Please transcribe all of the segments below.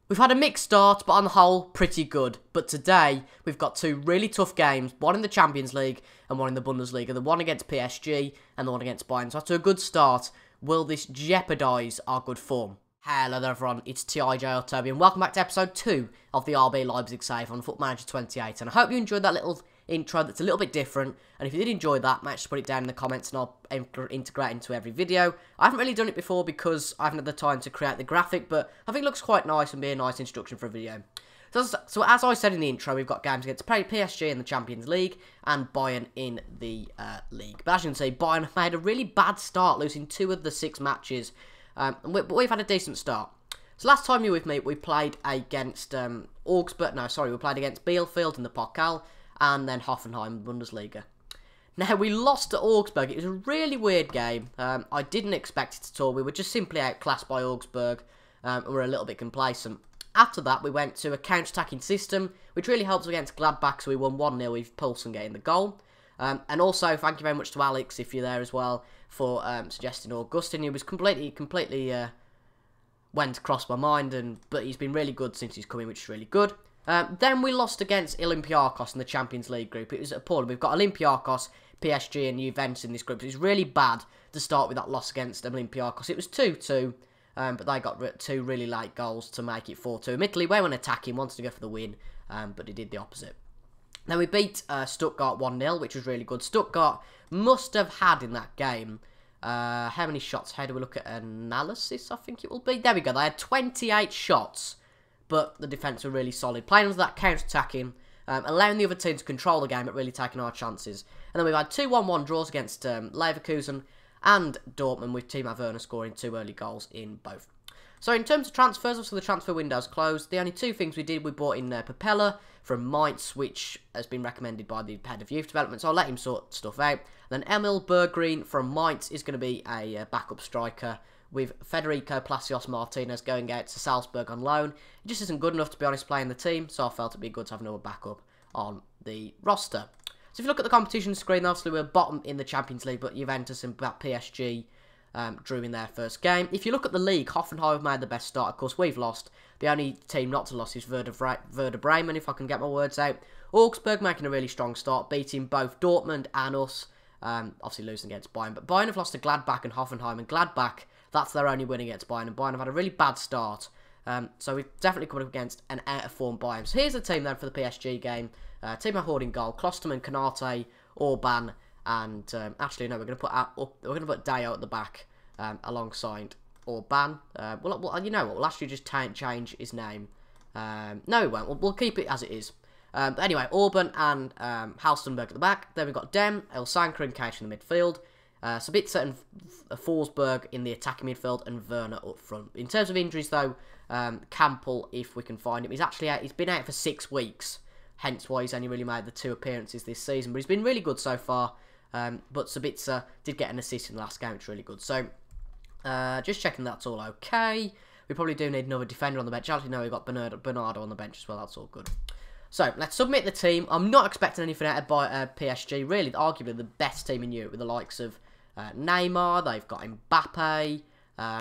We've had a mixed start, but on the whole, pretty good. But today, we've got two really tough games, one in the Champions League and one in the Bundesliga. The one against PSG and the one against Bayern. So after a good start, will this jeopardise our good form? Hello there everyone, it's TIJ Toby and welcome back to episode 2 of the RB Leipzig save on Foot Manager 28. And I hope you enjoyed that little intro that's a little bit different. And if you did enjoy that, make sure to put it down in the comments and I'll integrate it into every video. I haven't really done it before because I haven't had the time to create the graphic, but I think it looks quite nice and be a nice introduction for a video. So as I said in the intro, we've got games against PSG in the Champions League and Bayern in the league. But as you can see, Bayern have made a really bad start, losing 2 of the 6 matches. But we've had a decent start. So last time you were with me, we played against we played against Bielefeld in the Pokal and then Hoffenheim in the Bundesliga. Now, we lost to Augsburg. It was a really weird game. I didn't expect it at all. We were just simply outclassed by Augsburg and we were a little bit complacent. After that, we went to a counter-attacking system, which really helps against Gladbach, so we won 1-0 with Poulsen getting the goal. And also, thank you very much to Alex, if you're there as well, for suggesting Augustin. He was completely went across my mind, but he's been really good since he's come in, which is really good. Then we lost against Olympiacos in the Champions League group. It was appalling. We've got Olympiacos, PSG and Juventus in this group. So it's really bad to start with that loss against Olympiacos. It was 2-2, but they got 2 really late goals to make it 4-2. Admittedly, we went attacking, wanted to go for the win, but they did the opposite. Then we beat Stuttgart 1-0, which was really good. Stuttgart must have had in that game, how many shots? How do we look at analysis, I think it will be? There we go. They had 28 shots, but the defence were really solid. Playing under that counter-attacking, allowing the other team to control the game, but really taking our chances. And then we've had 2 1-1 draws against Leverkusen and Dortmund, with Timo Werner scoring 2 early goals in both. So in terms of transfers, obviously the transfer window's closed. The only 2 things we did, we brought in Propeller from Mainz, which has been recommended by the head of youth development, so I'll let him sort stuff out. Then Emil Berggren from Mainz is going to be a backup striker, with Federico Palacios Martinez going out to Salzburg on loan. He just isn't good enough, to be honest, playing the team, so I felt it'd be good to have another backup on the roster. So if you look at the competition screen, obviously we're bottom in the Champions League, but Juventus and PSG drew in their first game. If you look at the league, Hoffenheim have made the best start. Of course, we've lost. The only team not to lose is Werder Bremen, if I can get my words out. Augsburg making a really strong start, beating both Dortmund and us. Obviously losing against Bayern. But Bayern have lost to Gladbach and Hoffenheim. And Gladbach, that's their only win against Bayern. And Bayern have had a really bad start. So we've definitely come up against an out-of-form Bayern. So here's the team then for the PSG game. Timo Horn in goal. Klosterman, Konate, Orban, and actually no, we're going to put Deo at the back alongside Orban. Well, you know what? We'll actually just change his name. No, we won't. We'll keep it as it is. But anyway, Orban and Halstenberg at the back. Then we've got Dem, Elsanker and Cage in the midfield. Sabitzer and Forsberg in the attacking midfield, and Werner up front. In terms of injuries, though, Campbell, if we can find him, he's been out for 6 weeks. Hence why he's only really made the 2 appearances this season. But he's been really good so far. But Sabitzer did get an assist in the last game, which is really good. So, just checking that's all okay. We probably do need another defender on the bench. Actually, no, we've got Bernardo on the bench as well. That's all good. So, let's submit the team. I'm not expecting anything out of PSG. Really, arguably the best team in Europe, with the likes of Neymar. They've got Mbappe.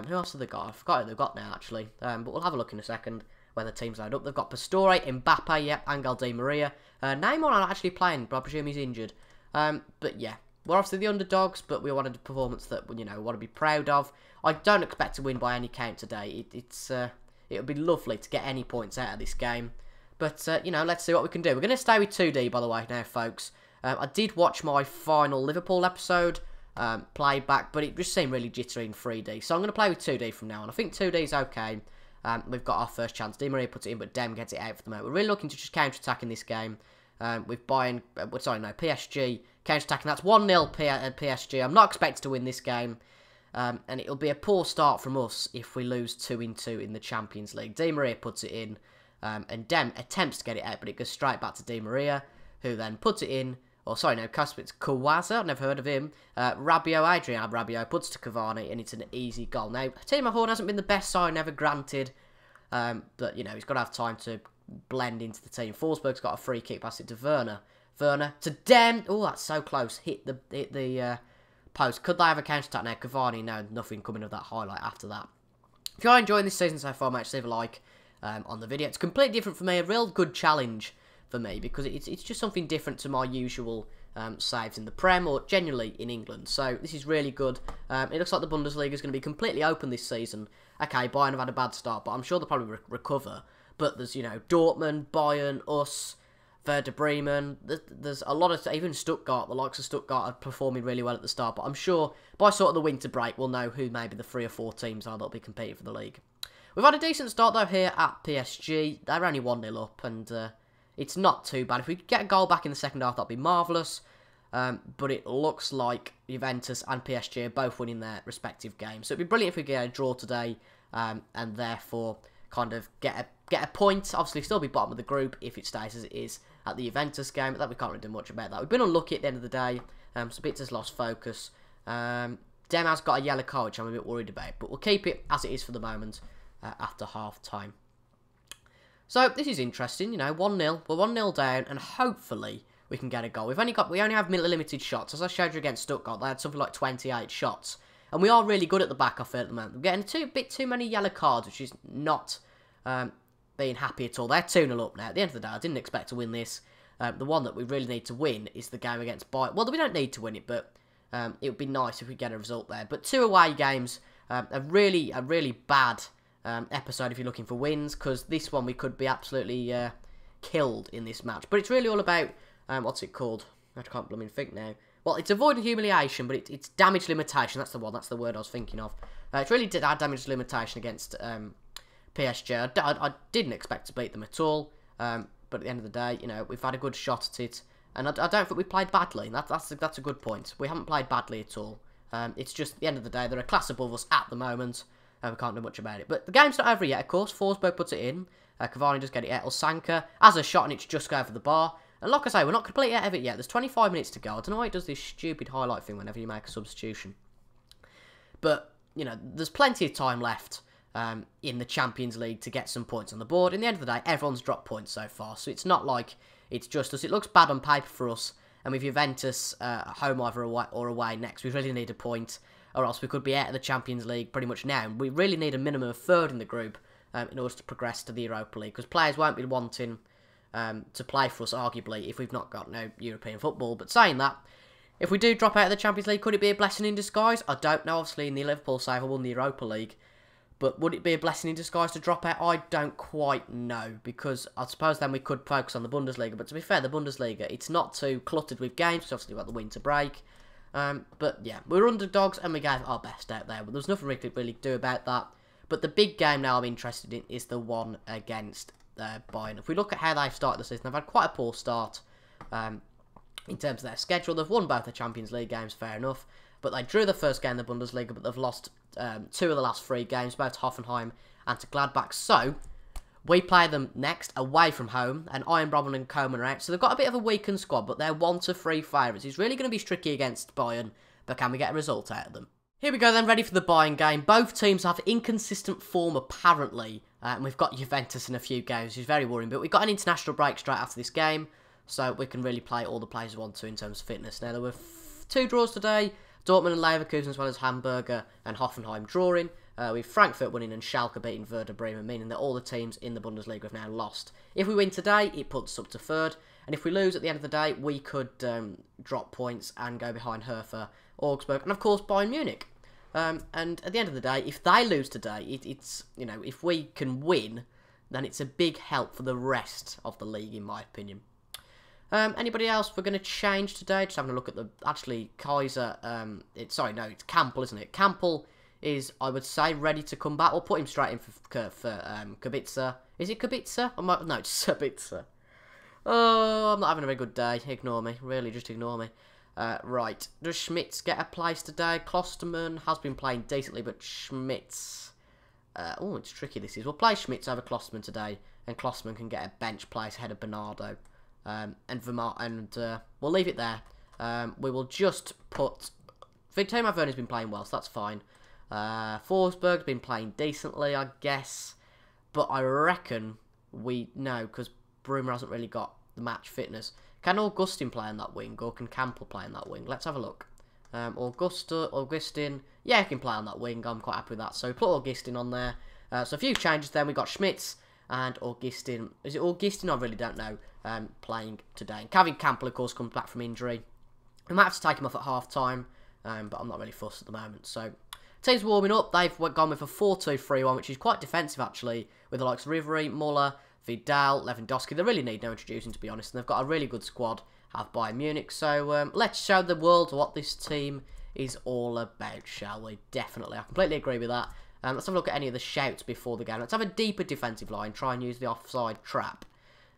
Who else have they got? I forgot who they've got now, actually. But we'll have a look in a second when the team's loaded up. They've got Pastore, Mbappe, yep, Angel Di Maria. Neymar not actually playing, but I presume he's injured. But yeah, we're obviously the underdogs, but we wanted a performance that, you know, we want to be proud of. I don't expect to win by any count today. It would be lovely to get any points out of this game. But, you know, let's see what we can do. We're going to stay with 2D, by the way, now, folks. I did watch my final Liverpool episode, played back, but it just seemed really jittery in 3D. So I'm going to play with 2D from now on. I think 2D is okay. We've got our first chance. Di Maria puts it in, but Dem gets it out for the moment. We're really looking to just counter-attack in this game. With Bayern, PSG counter-attacking. That's 1-0 PSG. I'm not expected to win this game. And it'll be a poor start from us if we lose 2-2 in the Champions League. Di Maria puts it in. And Dem attempts to get it out, but it goes straight back to Di Maria, who then puts it in. Or, sorry, no, it's Kawaza. I've never heard of him. Adrian Rabiot puts to Cavani, and it's an easy goal. Now, Timo Horn hasn't been the best sign ever, granted. But, you know, he's got to have time to blend into the team. Forsberg's got a free kick, pass it to Werner. Werner to Dem. Oh, that's so close. Hit the post. Could they have a counter-attack now? Cavani, no, nothing coming of that highlight after that. If you're enjoying this season so far, mate, just leave a like. on the video. It's completely different for me, a real good challenge for me, because it's just something different to my usual saves in the Prem or generally in England. So this is really good. It looks like the Bundesliga is going to be completely open this season. Okay, Bayern have had a bad start, but I'm sure they'll probably recover. But there's, you know, Dortmund, Bayern, us, Werder Bremen. There's a lot of, even Stuttgart, the likes of Stuttgart are performing really well at the start. But I'm sure by sort of the winter break, we'll know who maybe the 3 or 4 teams are that'll be competing for the league. We've had a decent start though here at PSG. They're only 1-0 up, and it's not too bad. If we could get a goal back in the second half, that'd be marvellous. But it looks like Juventus and PSG are both winning their respective games. So it'd be brilliant if we get a draw today, and therefore kind of get a point. Obviously, still be bottom of the group if it stays as it is at the Juventus game. But that we can't really do much about that. We've been unlucky at the end of the day. So a bit has lost focus. Demaz got a yellow card, which I'm a bit worried about. But we'll keep it as it is for the moment after half time. So this is interesting. You know, 1-0. We're 1-0 down, and hopefully we can get a goal. We only have limited shots. As I showed you against Stuttgart, they had something like 28 shots. And we are really good at the back, I feel, at the moment. We're getting a bit too many yellow cards, which is not being happy at all. They're 2-0 up now. At the end of the day, I didn't expect to win this. The one that we really need to win is the game against Bayern. Well, we don't need to win it, but it would be nice if we get a result there. But 2 away games, a really bad episode if you're looking for wins, because this one we could be absolutely killed in this match. But it's really all about... what's it called? I can't blooming think now. Well, it's avoiding humiliation, but it's damage limitation. That's the one. That's the word I was thinking of. It's really did add damage limitation against PSG. I didn't expect to beat them at all. But at the end of the day, you know, we've had a good shot at it, and I don't think we played badly. That's a good point. We haven't played badly at all. It's just at the end of the day, they're a class above us at the moment, and we can't do much about it. But the game's not over yet. Of course, Forsberg puts it in. Cavani does get it out. Sanka has a shot, and it's just go over the bar. And like I say, we're not completely out of it yet. There's 25 minutes to go. I don't know why it does this stupid highlight thing whenever you make a substitution. But, you know, there's plenty of time left in the Champions League to get some points on the board. In the end of the day, everyone's dropped points so far. So it's not like it's just us. It looks bad on paper for us. And with Juventus home either or away next, we really need a point. Or else we could be out of the Champions League pretty much now. We really need a minimum of 3rd in the group in order to progress to the Europa League. Because players won't be wanting... to play for us, arguably, if we've not got no European football. But saying that, if we do drop out of the Champions League, could it be a blessing in disguise? I don't know. Obviously, in the Liverpool save, I won the Europa League. But would it be a blessing in disguise to drop out? I don't quite know, because I suppose then we could focus on the Bundesliga. But to be fair, the Bundesliga, it's not too cluttered with games, because obviously we've got the winter break. But yeah, we were underdogs, and we gave our best out there. But there's nothing we could really do about that. But the big game now I'm interested in is the one against... Bayern. If we look at how they've started the season, they've had quite a poor start in terms of their schedule. They've won both the Champions League games, fair enough, but they drew the first game in the Bundesliga, but they've lost 2 of the last 3 games, both to Hoffenheim and to Gladbach. So we play them next away from home, and Iron Brobman and Coman are out, so they've got a bit of a weakened squad, but they're 1 to 3 favourites. It's really going to be tricky against Bayern, but can we get a result out of them? Here we go then, ready for the Bayern game. Both teams have inconsistent form, apparently. And we've got Juventus in a few games, which is very worrying. But we've got an international break straight after this game, so we can really play all the players we want to in terms of fitness. Now, there were 2 draws today. Dortmund and Leverkusen, as well as Hamburger and Hoffenheim drawing. With Frankfurt winning and Schalke beating Werder Bremen, meaning that all the teams in the Bundesliga have now lost. If we win today, it puts us up to 3rd. And if we lose at the end of the day, we could drop points and go behind Hertha, Augsburg, and of course Bayern Munich. And at the end of the day, if they lose today, it's, you know, if we can win, then it's a big help for the rest of the league, in my opinion. Anybody else we're going to change today? Just having a look at the, actually, Kaiser, it's Campbell, isn't it? Campbell is, I would say, ready to come back. We'll put him straight in for Kubica. Is it Kubica? No, it's Sabitzer. Oh, I'm not having a very good day. Ignore me. Really, just ignore me. Right, does Schmitz get a place today? Klosterman has been playing decently, but Schmitz... oh, it's tricky this is. We'll play Schmitz over Klosterman today, and Klosterman can get a bench place ahead of Bernardo. We'll leave it there. We will just put... Timo Werner's been playing well, so that's fine. Forsberg's been playing decently, I guess. But I reckon we know, because Bruma hasn't really got the match fitness. Can Augustin play on that wing, or can Campbell play on that wing? Let's have a look. Augustin, yeah, he can play on that wing. I'm quite happy with that. So we put Augustin on there. So a few changes then. We got Schmitz and Augustin. Is it Augustin? I really don't know. Playing today. And Kevin Campbell, of course, comes back from injury. We might have to take him off at half-time, but I'm not really fussed at the moment. So, team's warming up. They've gone with a 4-2-3-1, which is quite defensive, actually, with the likes of Ribery, Muller, Vidal, Lewandowski. They really need no introducing, to be honest, and they've got a really good squad, have Bayern Munich. So, let's show the world what this team is all about, shall we? Definitely. I completely agree with that. Let's have a look at any of the shouts before the game. Let's have a deeper defensive line, try and use the offside trap.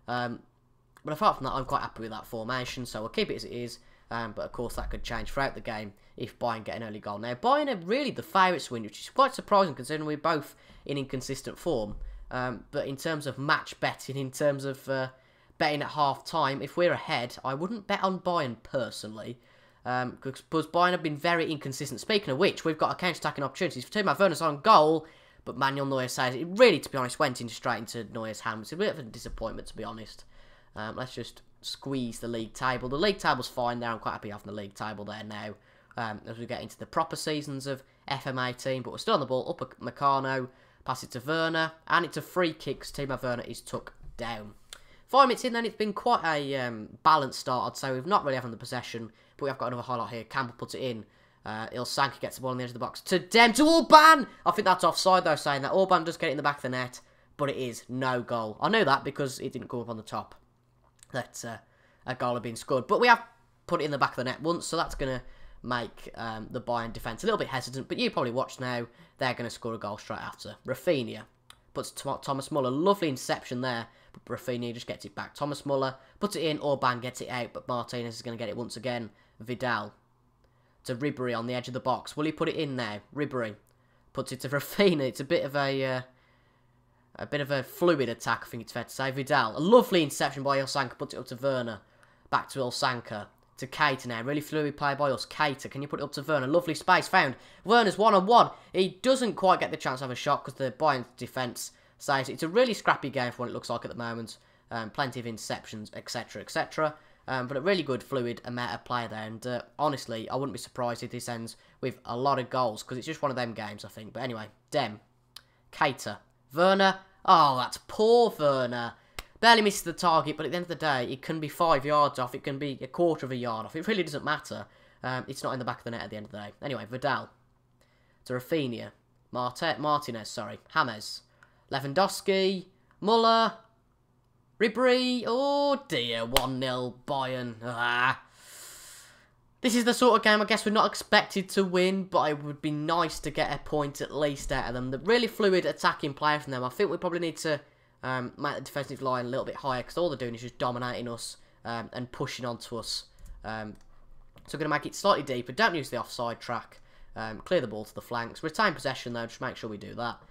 But apart from that, I'm quite happy with that formation, so we'll keep it as it is. But of course, that could change throughout the game if Bayern get an early goal. Now, Bayern are really the favourites to win, which is quite surprising considering we're both in inconsistent form. But in terms of match betting, in terms of betting at half-time, if we're ahead, I wouldn't bet on Bayern personally. Because Bayern have been very inconsistent. Speaking of which, we've got a counter-attacking opportunities for Timo Werner's on goal, but Manuel Neuer says it really, to be honest, went in straight into Neuer's hand. It's a bit of a disappointment, to be honest. Let's just squeeze the league table. The league table's fine there. I'm quite happy having the league table there now. As we get into the proper seasons of FM18, but we're still on the ball. Up at Meccano, pass it to Werner, and it's a free kick. Timo Werner is took down. 5 minutes in then, it's been quite a balanced start, I'd say. We've not really having the possession, but we have got another highlight here. Campbell puts it in. Ilsanka gets the ball on the edge of the box. To Dem, to Orban! I think that's offside, though, saying that. Orban does get it in the back of the net, but it is no goal. I knew that because it didn't come up on the top. That a goal had been scored. But we have put it in the back of the net once, so that's going to make the Bayern defence a little bit hesitant. But you probably watched now. They're going to score a goal straight after. Rafinha puts Thomas Muller. Lovely interception there. But Rafinha just gets it back. Thomas Muller puts it in. Orban gets it out. But Martinez is going to get it once again. Vidal to Ribery on the edge of the box. Will he put it in now? Ribery puts it to Rafinha. It's a bit of a fluid attack, I think it's fair to say. Vidal, a lovely interception by Ilsanka, puts it up to Werner. Back to Ilsanka. To Keita now. Really fluid play by us. Keita, can you put it up to Werner? Lovely space found. Werner's one-on-one. He doesn't quite get the chance to have a shot because the Bayern defence says it's a really scrappy game for what it looks like at the moment. Plenty of interceptions, etc., etc. But a really good fluid amount of play there. And honestly, I wouldn't be surprised if this ends with a lot of goals because it's just one of them games, I think. But anyway, Dem. Keita. Werner. Oh, that's poor Werner. Barely misses the target, but at the end of the day, it can be 5 yards off. It can be a quarter of a yard off. It really doesn't matter. It's not in the back of the net at the end of the day. Anyway, Vidal. To Rafinha. Martinez, sorry. James. Lewandowski. Muller. Ribery. Oh, dear. 1-0 Bayern. This is the sort of game I guess we're not expected to win, but it would be nice to get a point at least out of them. The really fluid attacking play from them. I think we probably need to make the defensive line a little bit higher because all they're doing is just dominating us and pushing onto us. So we're going to make it slightly deeper. Don't use the offside track. Clear the ball to the flanks. Retain possession though, just make sure we do that.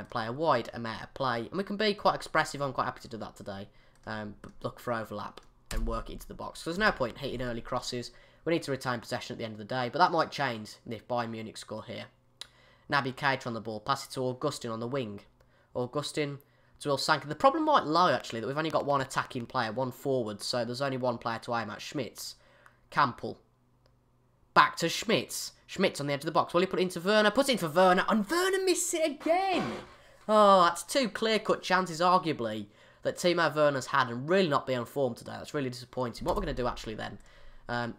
Play a wide amount of play. And we can be quite expressive. I'm quite happy to do that today. But look for overlap and work it into the box. So there's no point hitting early crosses. We need to retain possession at the end of the day, but that might change if Bayern Munich score here. Naby Keita on the ball, pass it to Augustin on the wing. Augustin to Ilsanka. The problem might lie, actually, that we've only got one attacking player, one forward, so there's only one player to aim at, Schmitz. Campbell. Back to Schmitz. Schmitz on the edge of the box. Will he put it into Werner? Puts it in for Werner, and Werner missed it again! Oh, that's two clear-cut chances, arguably, that Timo Werner's had and really not be on form today. That's really disappointing. What we're going to do, actually, then,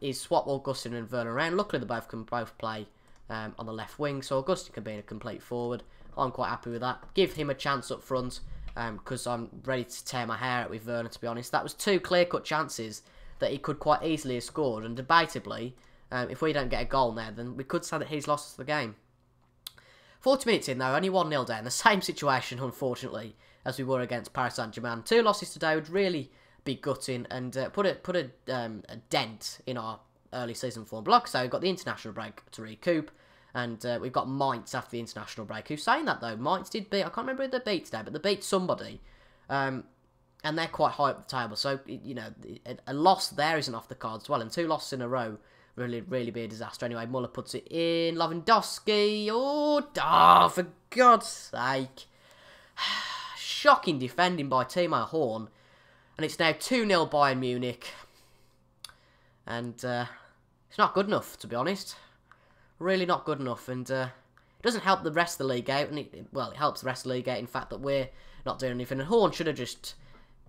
is swap Augustin and Werner around. Luckily, they can both play on the left wing, so Augustin can be a complete forward. I'm quite happy with that. Give him a chance up front, because I'm ready to tear my hair out with Werner, to be honest. That was two clear-cut chances that he could quite easily have scored, and debatably, if we don't get a goal now, then we could say that he's lost the game. 40 minutes in, though, only 1-0 down. The same situation, unfortunately, as we were against Paris Saint Germain. 2 losses today would really be gutting and put a dent in our early season form. But like I say, we've got the international break to recoup, and we've got Mainz after the international break. Who's saying that, though? Mainz did beat, I can't remember who they beat today, but they beat somebody. And they're quite high up the table. So, you know, a loss there isn't off the cards as well. And 2 losses in a row really be a disaster. Anyway, Muller puts it in. Lewandowski. Oh, for God's sake. Shocking defending by Timo Horn. And it's now 2-0 Bayern Munich. And it's not good enough, to be honest. Really not good enough. And it doesn't help the rest of the league out. And it helps the rest of the league out, in fact, that we're not doing anything. And Horn should have just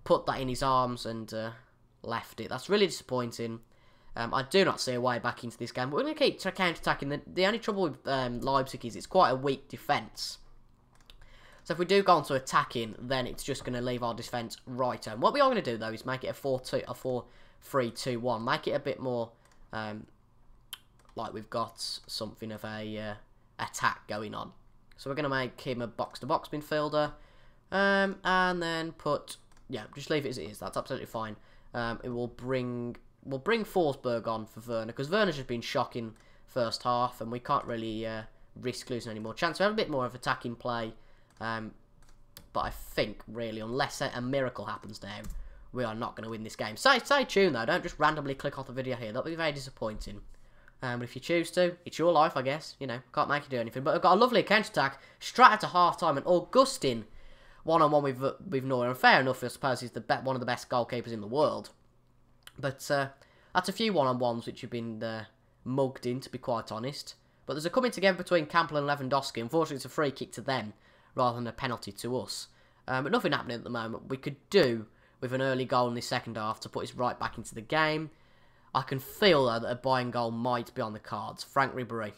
put that in his arms and left it. That's really disappointing. I do not see a way back into this game, but we're going to keep counter-attacking. The only trouble with Leipzig is it's quite a weak defence. So if we do go on to attacking, then it's just going to leave our defence right home. What we are going to do, though, is make it a 4-3-2-1. Make it a bit more like we've got something of a attack going on. So we're going to make him a box-to-box midfielder. And then put... Yeah, just leave it as it is. That's absolutely fine. It will bring... We'll bring Forsberg on for Werner, because Werner's just been shocking first half, and we can't really risk losing any more chance. We have a bit more of attacking play, but I think, really, unless a miracle happens now, we are not going to win this game. Stay tuned, though. Don't just randomly click off the video here. That'll be very disappointing. But if you choose to, it's your life, I guess. You know, can't make you do anything. But I've got a lovely counter-attack straight after half-time, and Augustin one-on-one with Neuer. And fair enough, I suppose he's one of the best goalkeepers in the world. But that's a few one-on-ones which have been mugged in, to be quite honest. But there's a coming together between Campbell and Lewandowski. Unfortunately, it's a free kick to them rather than a penalty to us. But nothing happening at the moment. We could do with an early goal in the second half to put us right back into the game. I can feel, though, that a Bayern goal might be on the cards. Frank Ribery.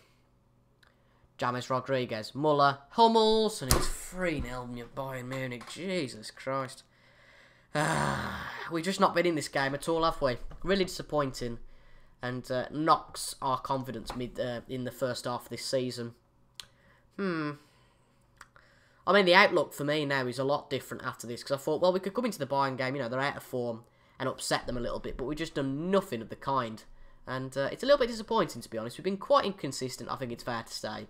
James Rodriguez. Muller. Hummels. And it's 3-0 Bayern Munich. Jesus Christ. We've just not been in this game at all, have we? Really disappointing, and knocks our confidence in the first half of this season. I mean, the outlook for me now is a lot different after this, because I thought, well, we could come into the Bayern game, you know, they're out of form, and upset them a little bit, but we've just done nothing of the kind. And it's a little bit disappointing, to be honest. We've been quite inconsistent, I think it's fair to say,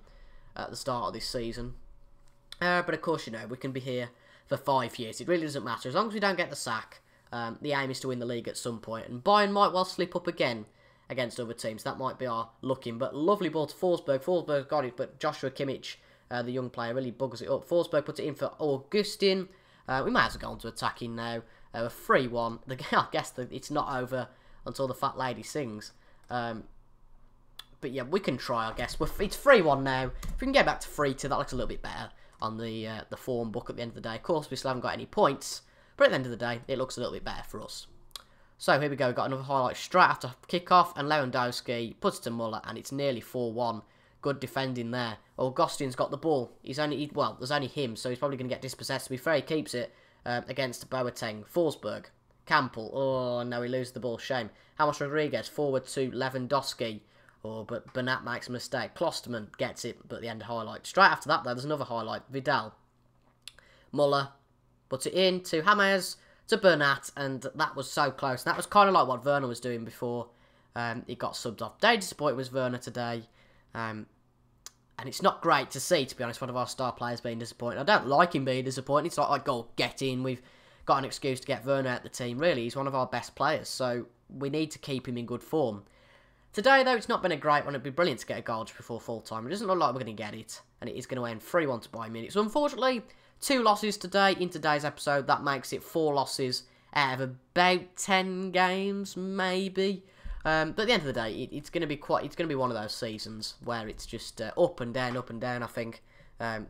at the start of this season. But of course, you know, we can be here for 5 years. It really doesn't matter. As long as we don't get the sack, the aim is to win the league at some point. And Bayern might well slip up again against other teams. That might be our looking. But lovely ball to Forsberg. Forsberg got it, but Joshua Kimmich, the young player, really buggers it up. Forsberg puts it in for Augustin. We might as well go on to attacking now. A 3-1. I guess it's not over until the fat lady sings. But yeah, we can try, I guess. It's 3-1 now. If we can get back to 3-2, that looks a little bit better on the form book at the end of the day. Of course, we still haven't got any points, but at the end of the day, it looks a little bit better for us. So here we go. We've got another highlight straight after kick-off, and Lewandowski puts it to Muller, and it's nearly 4-1. Good defending there. Augustin's got the ball. There's only him, so he's probably going to get dispossessed. To be fair, he keeps it against Boateng. Forsberg. Campbell. Oh, no, he loses the ball. Shame. James Rodriguez forward to Lewandowski. Oh, but Bernat makes a mistake. Klosterman gets it, but the end of highlight. Straight after that, though, there's another highlight. Vidal. Muller puts it in to James, to Bernat, and that was so close. That was kind of like what Werner was doing before he got subbed off. Very disappointed with Werner today. And it's not great to see, to be honest, one of our star players being disappointed. I don't like him being disappointed. It's not like, go get in. We've got an excuse to get Werner out the team. Really, he's one of our best players, so we need to keep him in good form. Today, though, it's not been a great one. It'd be brilliant to get a goal just before full-time. It doesn't look like we're going to get it, and it is going to end 3-1 to Bayern Munich. So, unfortunately, 2 losses today in today's episode. That makes it 4 losses out of about 10 games, maybe. But at the end of the day, it's going to be one of those seasons where it's just up and down, I think,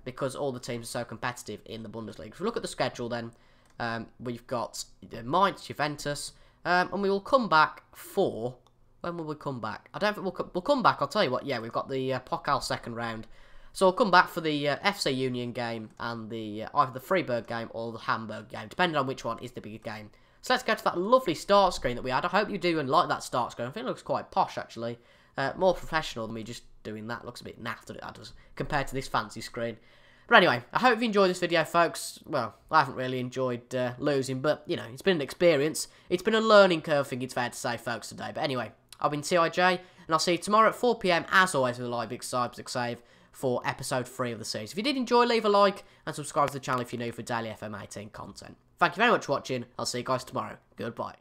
because all the teams are so competitive in the Bundesliga. If we look at the schedule, then we've got Mainz, Juventus, and we will come back for... When will we come back? I don't think we'll come back. I'll tell you what. Yeah, we've got the Pokal second round, so we'll come back for the FC Union game and either the Freiburg game or the Hamburg game, depending on which one is the bigger game. So let's go to that lovely start screen that we had. I hope you do and like that start screen. I think it looks quite posh actually, more professional than me just doing that. Looks a bit naff that it does compared to this fancy screen. But anyway, I hope you enjoyed this video, folks. Well, I haven't really enjoyed losing, but you know, it's been an experience. It's been a learning curve, I think it's fair to say, folks, today. But anyway. I've been TIJ, and I'll see you tomorrow at 4 PM, as always, with a live Leipzig save for episode 3 of the series. If you did enjoy, leave a like, and subscribe to the channel if you're new for daily FM18 content. Thank you very much for watching. I'll see you guys tomorrow. Goodbye.